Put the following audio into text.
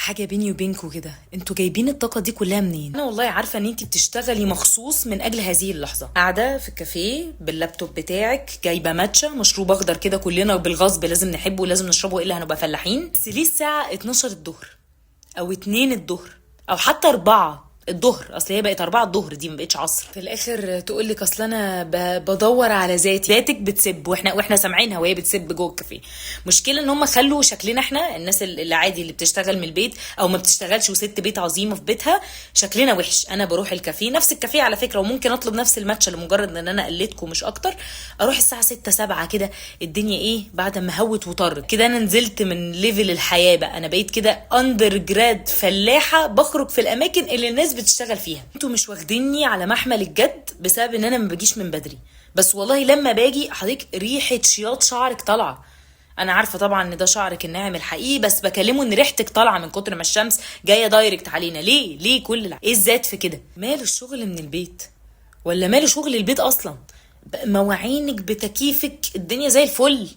حاجة بيني وبينكوا كده، انتوا جايبين الطاقة دي كلها منين؟ انا والله عارفة ان انتي بتشتغلي مخصوص من اجل هذه اللحظة، قاعدة في الكافيه باللابتوب بتاعك جايبة ماتشا مشروب اخضر كده كلنا بالغصب لازم نحبه ولازم نشربه الا هنبقى فلاحين. بس ليه الساعة 12 الظهر او 2 الظهر او حتى 4 الظهر؟ اصل هي بقت 4 الظهر، دي ما بقتش عصر. في الاخر تقول لك اصل انا بدور على ذاتي. ذاتك بتسب واحنا سامعينها وهي بتسب جوه الكافيه. مشكله ان هم خلوا شكلنا احنا الناس اللي عادي اللي بتشتغل من البيت او ما بتشتغلش وست بيت عظيمه في بيتها شكلنا وحش. انا بروح الكافيه، نفس الكافيه على فكره، وممكن اطلب نفس الماتشا لمجرد ان انا قلدكم مش اكتر. اروح الساعه 6 7 كده، الدنيا ايه بعد ما هوت وطرت كده. انا نزلت من ليفل الحياه بقى، انا بقيت كده اندر جراد فلاحه بخرج في الاماكن اللي الناس بتشتغل فيها. انتوا مش واخديني على محمل الجد بسبب ان انا ما باجيش من بدري. بس والله لما باجي حضرتك ريحه شياط شعرك طالعه. انا عارفه طبعا ان ده شعرك الناعم الحقيقي، بس بكلمه ان ريحتك طالعه من كتر ما الشمس جايه دايركت علينا. ليه ايه الذات في كده؟ ماله الشغل من البيت ولا ماله شغل البيت اصلا؟ مواعينك بتكييفك الدنيا زي الفل.